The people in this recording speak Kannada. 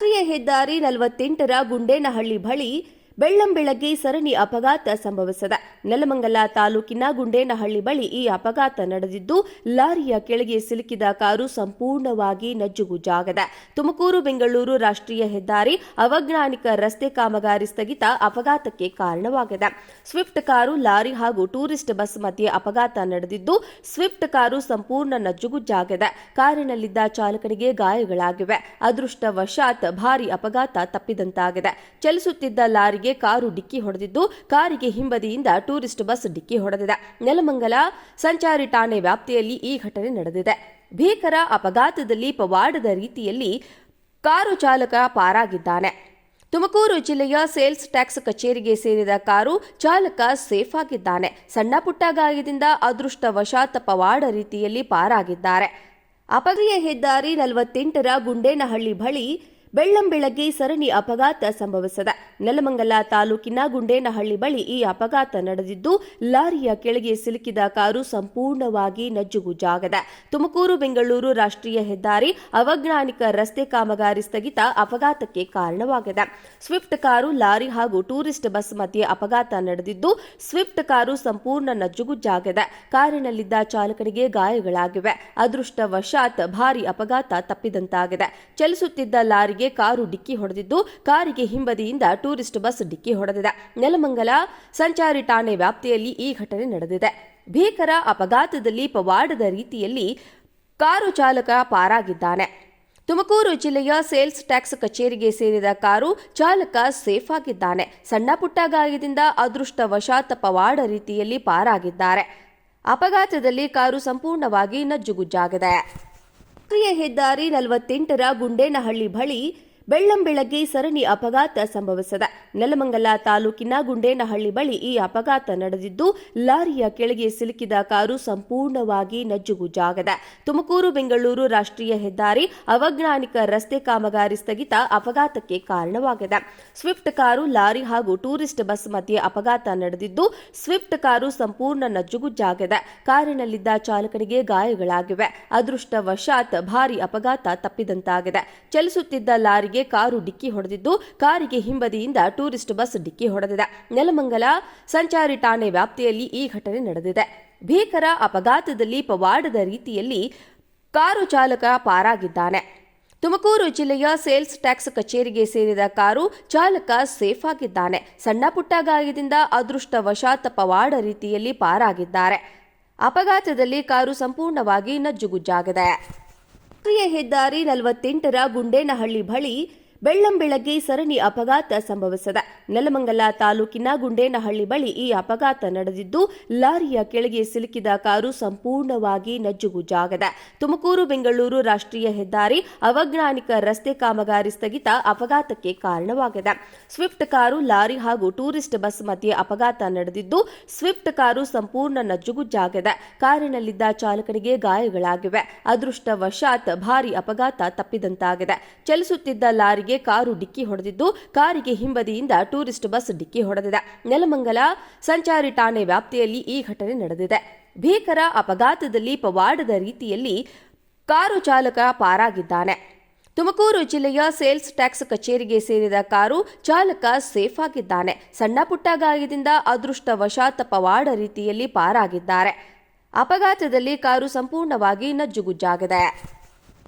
ರಾಷ್ಟ್ರೀಯ ಹೆದ್ದಾರಿ 48ರ ಗುಂಡೇನಹಳ್ಳಿ ಬಳಿ ಬೆಳ್ಳಂಬೆಳಗ್ಗೆ ಸರಣಿ ಅಪಘಾತ ಸಂಭವಿಸಿದೆ. ನೆಲಮಂಗಲ ತಾಲೂಕಿನ ಗುಂಡೇನಹಳ್ಳಿ ಬಳಿ ಈ ಅಪಘಾತ ನಡೆದಿದ್ದು, ಲಾರಿಯ ಕೆಳಗೆ ಸಿಲುಕಿದ ಕಾರು ಸಂಪೂರ್ಣವಾಗಿ ನಜ್ಜುಗುಜ್ಜಾಗಿದೆ. ತುಮಕೂರು ಬೆಂಗಳೂರು ರಾಷ್ಟ್ರೀಯ ಹೆದ್ದಾರಿ ಅವೈಜ್ಞಾನಿಕ ರಸ್ತೆ ಕಾಮಗಾರಿ ಸ್ಥಗಿತ ಅಪಘಾತಕ್ಕೆ ಕಾರಣವಾಗಿದೆ. ಸ್ವಿಫ್ಟ್ ಕಾರು, ಲಾರಿ ಹಾಗೂ ಟೂರಿಸ್ಟ್ ಬಸ್ ಮಧ್ಯೆ ಅಪಘಾತ ನಡೆದಿದ್ದು, ಸ್ವಿಫ್ಟ್ ಕಾರು ಸಂಪೂರ್ಣ ನಜ್ಜುಗುಜ್ಜಾಗಿದೆ. ಕಾರಿನಲ್ಲಿದ್ದ ಚಾಲಕನಿಗೆ ಗಾಯಗಳಾಗಿವೆ. ಅದೃಷ್ಟವಶಾತ್ ಭಾರೀ ಅಪಘಾತ ತಪ್ಪಿದಂತಾಗಿದೆ. ಚಲಿಸುತ್ತಿದ್ದ ಲಾರಿಗೆ ಕಾರು ಡಿಕ್ಕಿ ಹೊಡೆದಿದ್ದು, ಕಾರಿಗೆ ಹಿಂಬದಿಯಿಂದ ಟೂರಿಸ್ಟ್ ಬಸ್ ಡಿಕ್ಕಿ ಹೊಡೆದಿದೆ. ನೆಲಮಂಗಲ ಸಂಚಾರಿ ಠಾಣೆ ವ್ಯಾಪ್ತಿಯಲ್ಲಿ ಈ ಘಟನೆ ನಡೆದಿದೆ. ಭೀಕರ ಅಪಘಾತದಲ್ಲಿ ಪವಾಡದ ರೀತಿಯಲ್ಲಿ ಕಾರು ಚಾಲಕ ಪಾರಾಗಿದ್ದಾನೆ. ತುಮಕೂರು ಜಿಲ್ಲೆಯ ಸೇಲ್ಸ್ ಟ್ಯಾಕ್ಸ್ ಕಚೇರಿಗೆ ಸೇರಿದ ಕಾರು ಚಾಲಕ ಸೇಫ್ ಆಗಿದ್ದಾನೆ. ಸಣ್ಣ ಪುಟ್ಟ ಗಾಯದಿಂದ ಅದೃಷ್ಟವಶಾತ್ ಪವಾಡ ರೀತಿಯಲ್ಲಿ ಪಾರಾಗಿದ್ದಾರೆ. ಅಪಘಾತ ಹೆದ್ದಾರಿ 48ರ ಗುಂಡೇನಹಳ್ಳಿ ಬಳಿ ಬೆಳ್ಳಂಬೆಳಗ್ಗೆ ಸರಣಿ ಅಪಘಾತ ಸಂಭವಿಸಿದೆ. ನೆಲಮಂಗಲ ತಾಲೂಕಿನ ಗುಂಡೇನಹಳ್ಳಿ ಬಳಿ ಈ ಅಪಘಾತ ನಡೆದಿದ್ದು, ಲಾರಿಯ ಕೆಳಗೆ ಸಿಲುಕಿದ ಕಾರು ಸಂಪೂರ್ಣವಾಗಿ ನಜ್ಜುಗುಜ್ಜಾಗಿದೆ. ತುಮಕೂರು ಬೆಂಗಳೂರು ರಾಷ್ಟ್ರೀಯ ಹೆದ್ದಾರಿ ಅವೈಜ್ಞಾನಿಕ ರಸ್ತೆ ಕಾಮಗಾರಿ ಸ್ಥಗಿತ ಅಪಘಾತಕ್ಕೆ ಕಾರಣವಾಗಿದೆ. ಸ್ವಿಫ್ಟ್ ಕಾರು, ಲಾರಿ ಹಾಗೂ ಟೂರಿಸ್ಟ್ ಬಸ್ ಮಧ್ಯೆ ಅಪಘಾತ ನಡೆದಿದ್ದು, ಸ್ವಿಫ್ಟ್ ಕಾರು ಸಂಪೂರ್ಣ ನಜ್ಜುಗುಜ್ಜಾಗಿದೆ. ಕಾರಿನಲ್ಲಿದ್ದ ಚಾಲಕನಿಗೆ ಗಾಯಗಳಾಗಿವೆ. ಅದೃಷ್ಟವಶಾತ್ ಭಾರೀ ಅಪಘಾತ ತಪ್ಪಿದಂತಾಗಿದೆ. ಚಲಿಸುತ್ತಿದ್ದ ಲಾರಿಗೆ ಕಾರು ಡಿಕ್ಕಿ ಹೊಡೆದಿದ್ದು, ಕಾರಿಗೆ ಹಿಂಬದಿಯಿಂದ ಟೂರಿಸ್ಟ್ ಬಸ್ ಡಿಕ್ಕಿ ಹೊಡೆದಿದೆ. ನೆಲಮಂಗಲ ಸಂಚಾರಿ ಠಾಣೆ ವ್ಯಾಪ್ತಿಯಲ್ಲಿ ಈ ಘಟನೆ ನಡೆದಿದೆ. ಭೀಕರ ಅಪಘಾತದಲ್ಲಿ ಪವಾಡದ ರೀತಿಯಲ್ಲಿ ಕಾರು ಚಾಲಕ ಪಾರಾಗಿದ್ದಾನೆ. ತುಮಕೂರು ಜಿಲ್ಲೆಯ ಸೇಲ್ಸ್ ಟ್ಯಾಕ್ಸ್ ಕಚೇರಿಗೆ ಸೇರಿದ ಕಾರು ಚಾಲಕ ಸೇಫ್ ಆಗಿದ್ದಾನೆ. ಸಣ್ಣ ಪುಟ್ಟ ಗಾಯದಿಂದ ಅದೃಷ್ಟವಶಾತ್ ಪವಾಡ ರೀತಿಯಲ್ಲಿ ಪಾರಾಗಿದ್ದಾರೆ. ಅಪಘಾತದಲ್ಲಿ ಕಾರು ಸಂಪೂರ್ಣವಾಗಿ ನಜ್ಜುಗುಜ್ಜಾಗಿದೆ. ರಾಷ್ಟ್ರೀಯ ಹೆದ್ದಾರಿ 48ರ ಗುಂಡೇನಹಳ್ಳಿ ಬಳಿ ಬೆಳ್ಳಂಬೆಳಗ್ಗೆ ಸರಣಿ ಅಪಘಾತ ಸಂಭವಿಸಿದೆ. ನೆಲಮಂಗಲ ತಾಲೂಕಿನ ಗುಂಡೇನಹಳ್ಳಿ ಬಳಿ ಈ ಅಪಘಾತ ನಡೆದಿದ್ದು, ಲಾರಿಯ ಕೆಳಗೆ ಸಿಲುಕಿದ ಕಾರು ಸಂಪೂರ್ಣವಾಗಿ ನಜ್ಜುಗುಜ್ಜಾಗಿದೆ. ತುಮಕೂರು ಬೆಂಗಳೂರು ರಾಷ್ಟ್ರೀಯ ಹೆದ್ದಾರಿ ಅವೈಜ್ಞಾನಿಕ ರಸ್ತೆ ಕಾಮಗಾರಿ ಸ್ಥಗಿತ ಅಪಘಾತಕ್ಕೆ ಕಾರಣವಾಗಿದೆ. ಸ್ವಿಫ್ಟ್ ಕಾರು, ಲಾರಿ ಹಾಗೂ ಟೂರಿಸ್ಟ್ ಬಸ್ ಮಧ್ಯೆ ಅಪಘಾತ ನಡೆದಿದ್ದು, ಸ್ವಿಫ್ಟ್ ಕಾರು ಸಂಪೂರ್ಣ ನಜ್ಜುಗುಜ್ಜಾಗಿದೆ. ಕಾರಿನಲ್ಲಿದ್ದ ಚಾಲಕನಿಗೆ ಗಾಯಗಳಾಗಿವೆ. ಅದೃಷ್ಟವಶಾತ್ ಭಾರೀ ಅಪಘಾತ ತಪ್ಪಿದಂತಾಗಿದೆ. ಚಲಿಸುತ್ತಿದ್ದ ಲಾರಿಗೆ ಕಾರು ಡಿಕ್ಕಿ ಹೊಡೆದಿದ್ದು, ಕಾರಿಗೆ ಹಿಂಬದಿಯಿಂದ ಟೂರಿಸ್ಟ್ ಬಸ್ ಡಿಕ್ಕಿ ಹೊಡೆದಿದೆ. ನೆಲಮಂಗಲ ಸಂಚಾರಿ ಠಾಣೆ ವ್ಯಾಪ್ತಿಯಲ್ಲಿ ಈ ಘಟನೆ ನಡೆದಿದೆ. ಭೀಕರ ಅಪಘಾತದಲ್ಲಿ ಪವಾಡದ ರೀತಿಯಲ್ಲಿ ಕಾರು ಚಾಲಕ ಪಾರಾಗಿದ್ದಾನೆ. ತುಮಕೂರು ಜಿಲ್ಲೆಯ ಸೇಲ್ಸ್ ಟ್ಯಾಕ್ಸ್ ಕಚೇರಿಗೆ ಸೇರಿದ ಕಾರು ಚಾಲಕ ಸೇಫ್ ಆಗಿದ್ದಾನೆ. ಸಣ್ಣ ಪುಟ್ಟ ಗಾಯದಿಂದ ಅದೃಷ್ಟವಶಾತ್ ಪವಾಡ ರೀತಿಯಲ್ಲಿ ಪಾರಾಗಿದ್ದಾರೆ. ಅಪಘಾತದಲ್ಲಿ ಕಾರು ಸಂಪೂರ್ಣವಾಗಿ ನಜ್ಜುಗುಜ್ಜಾಗಿದೆ. ಭೀಕರ ಅಪಘಾತದಲ್ಲಿ ಪವಾಡದ ರೀತಿಯಲ್ಲಿ ಕಾರು ಚಾಲಕ ಪಾರಾಗಿದ್ದಾನೆ. ತುಮಕೂರು ಜಿಲ್ಲೆಯ ಸೇಲ್ಸ್ ಟ್ಯಾಕ್ಸ್ ಕಚೇರಿಗೆ ಸೇರಿದ ಕಾರು ಚಾಲಕ ಸೇಫ್ ಆಗಿದ್ದಾನೆ. ಸಣ್ಣ ಪುಟ್ಟ ಗಾಯದಿಂದ ಅದೃಷ್ಟವಶಾತ್ ಪವಾಡ ರೀತಿಯಲ್ಲಿ ಪಾರಾಗಿದ್ದಾರೆ. ಅಪಘಾತದಲ್ಲಿ ಕಾರು ಸಂಪೂರ್ಣವಾಗಿ ನಜ್ಜುಗುಜ್ಜಾಗಿದೆ. ರಾಷ್ಟ್ರೀಯ ಹೆದ್ದಾರಿ 48ರ ಗುಂಡೇನಹಳ್ಳಿ ಬಳಿ ಬೆಳ್ಳಂಬೆಳಗ್ಗೆ ಸರಣಿ ಅಪಘಾತ ಸಂಭವಿಸಿದೆ. ನೆಲಮಂಗಲ ತಾಲೂಕಿನ ಗುಂಡೇನಹಳ್ಳಿ ಬಳಿ ಈ ಅಪಘಾತ ನಡೆದಿದ್ದು, ಲಾರಿಯ ಕೆಳಗೆ ಸಿಲುಕಿದ ಕಾರು ಸಂಪೂರ್ಣವಾಗಿ ನಜ್ಜುಗುಜ್ಜಾಗಿದೆ. ತುಮಕೂರು ಬೆಂಗಳೂರು ರಾಷ್ಟ್ರೀಯ ಹೆದ್ದಾರಿ ಅವೈಜ್ಞಾನಿಕ ರಸ್ತೆ ಕಾಮಗಾರಿ ಸ್ಥಗಿತ ಅಪಘಾತಕ್ಕೆ ಕಾರಣವಾಗಿದೆ. ಸ್ವಿಫ್ಟ್ ಕಾರು, ಲಾರಿ ಹಾಗೂ ಟೂರಿಸ್ಟ್ ಬಸ್ ಮಧ್ಯೆ ಅಪಘಾತ ನಡೆದಿದ್ದು, ಸ್ವಿಫ್ಟ್ ಕಾರು ಸಂಪೂರ್ಣ ನಜ್ಜುಗುಜ್ಜಾಗಿದೆ. ಕಾರಿನಲ್ಲಿದ್ದ ಚಾಲಕನಿಗೆ ಗಾಯಗಳಾಗಿವೆ. ಅದೃಷ್ಟವಶಾತ್ ಭಾರೀ ಅಪಘಾತ ತಪ್ಪಿದಂತಾಗಿದೆ. ಚಲಿಸುತ್ತಿದ್ದ ಲಾರಿಗೆ ಕಾರು ಡಿಕ್ಕಿ ಹೊಡೆದಿದ್ದು, ಕಾರಿಗೆ ಹಿಂಬದಿಯಿಂದ ಟೂರಿಸ್ಟ್ ಬಸ್ ಡಿಕ್ಕಿ ಹೊಡೆದಿದೆ. ನೆಲಮಂಗಲ ಸಂಚಾರಿ ಠಾಣೆ ವ್ಯಾಪ್ತಿಯಲ್ಲಿ ಈ ಘಟನೆ ನಡೆದಿದೆ. ಭೀಕರ ಅಪಘಾತದಲ್ಲಿ ಪವಾಡದ ರೀತಿಯಲ್ಲಿ ಕಾರು ಚಾಲಕ ಪಾರಾಗಿದ್ದಾನೆ. ತುಮಕೂರು ಜಿಲ್ಲೆಯ ಸೇಲ್ಸ್ ಟ್ಯಾಕ್ಸ್ ಕಚೇರಿಗೆ ಸೇರಿದ ಕಾರು ಚಾಲಕ ಸೇಫ್ ಆಗಿದ್ದಾನೆ. ಸಣ್ಣ ಪುಟ್ಟ ಗಾಯದಿಂದ ಅದೃಷ್ಟವಶಾತ್ ಪವಾಡ ರೀತಿಯಲ್ಲಿ ಪಾರಾಗಿದ್ದಾರೆ. ಅಪಘಾತದಲ್ಲಿ ಕಾರು ಸಂಪೂರ್ಣವಾಗಿ ನಜ್ಜುಗುಜ್ಜಾಗಿದೆ.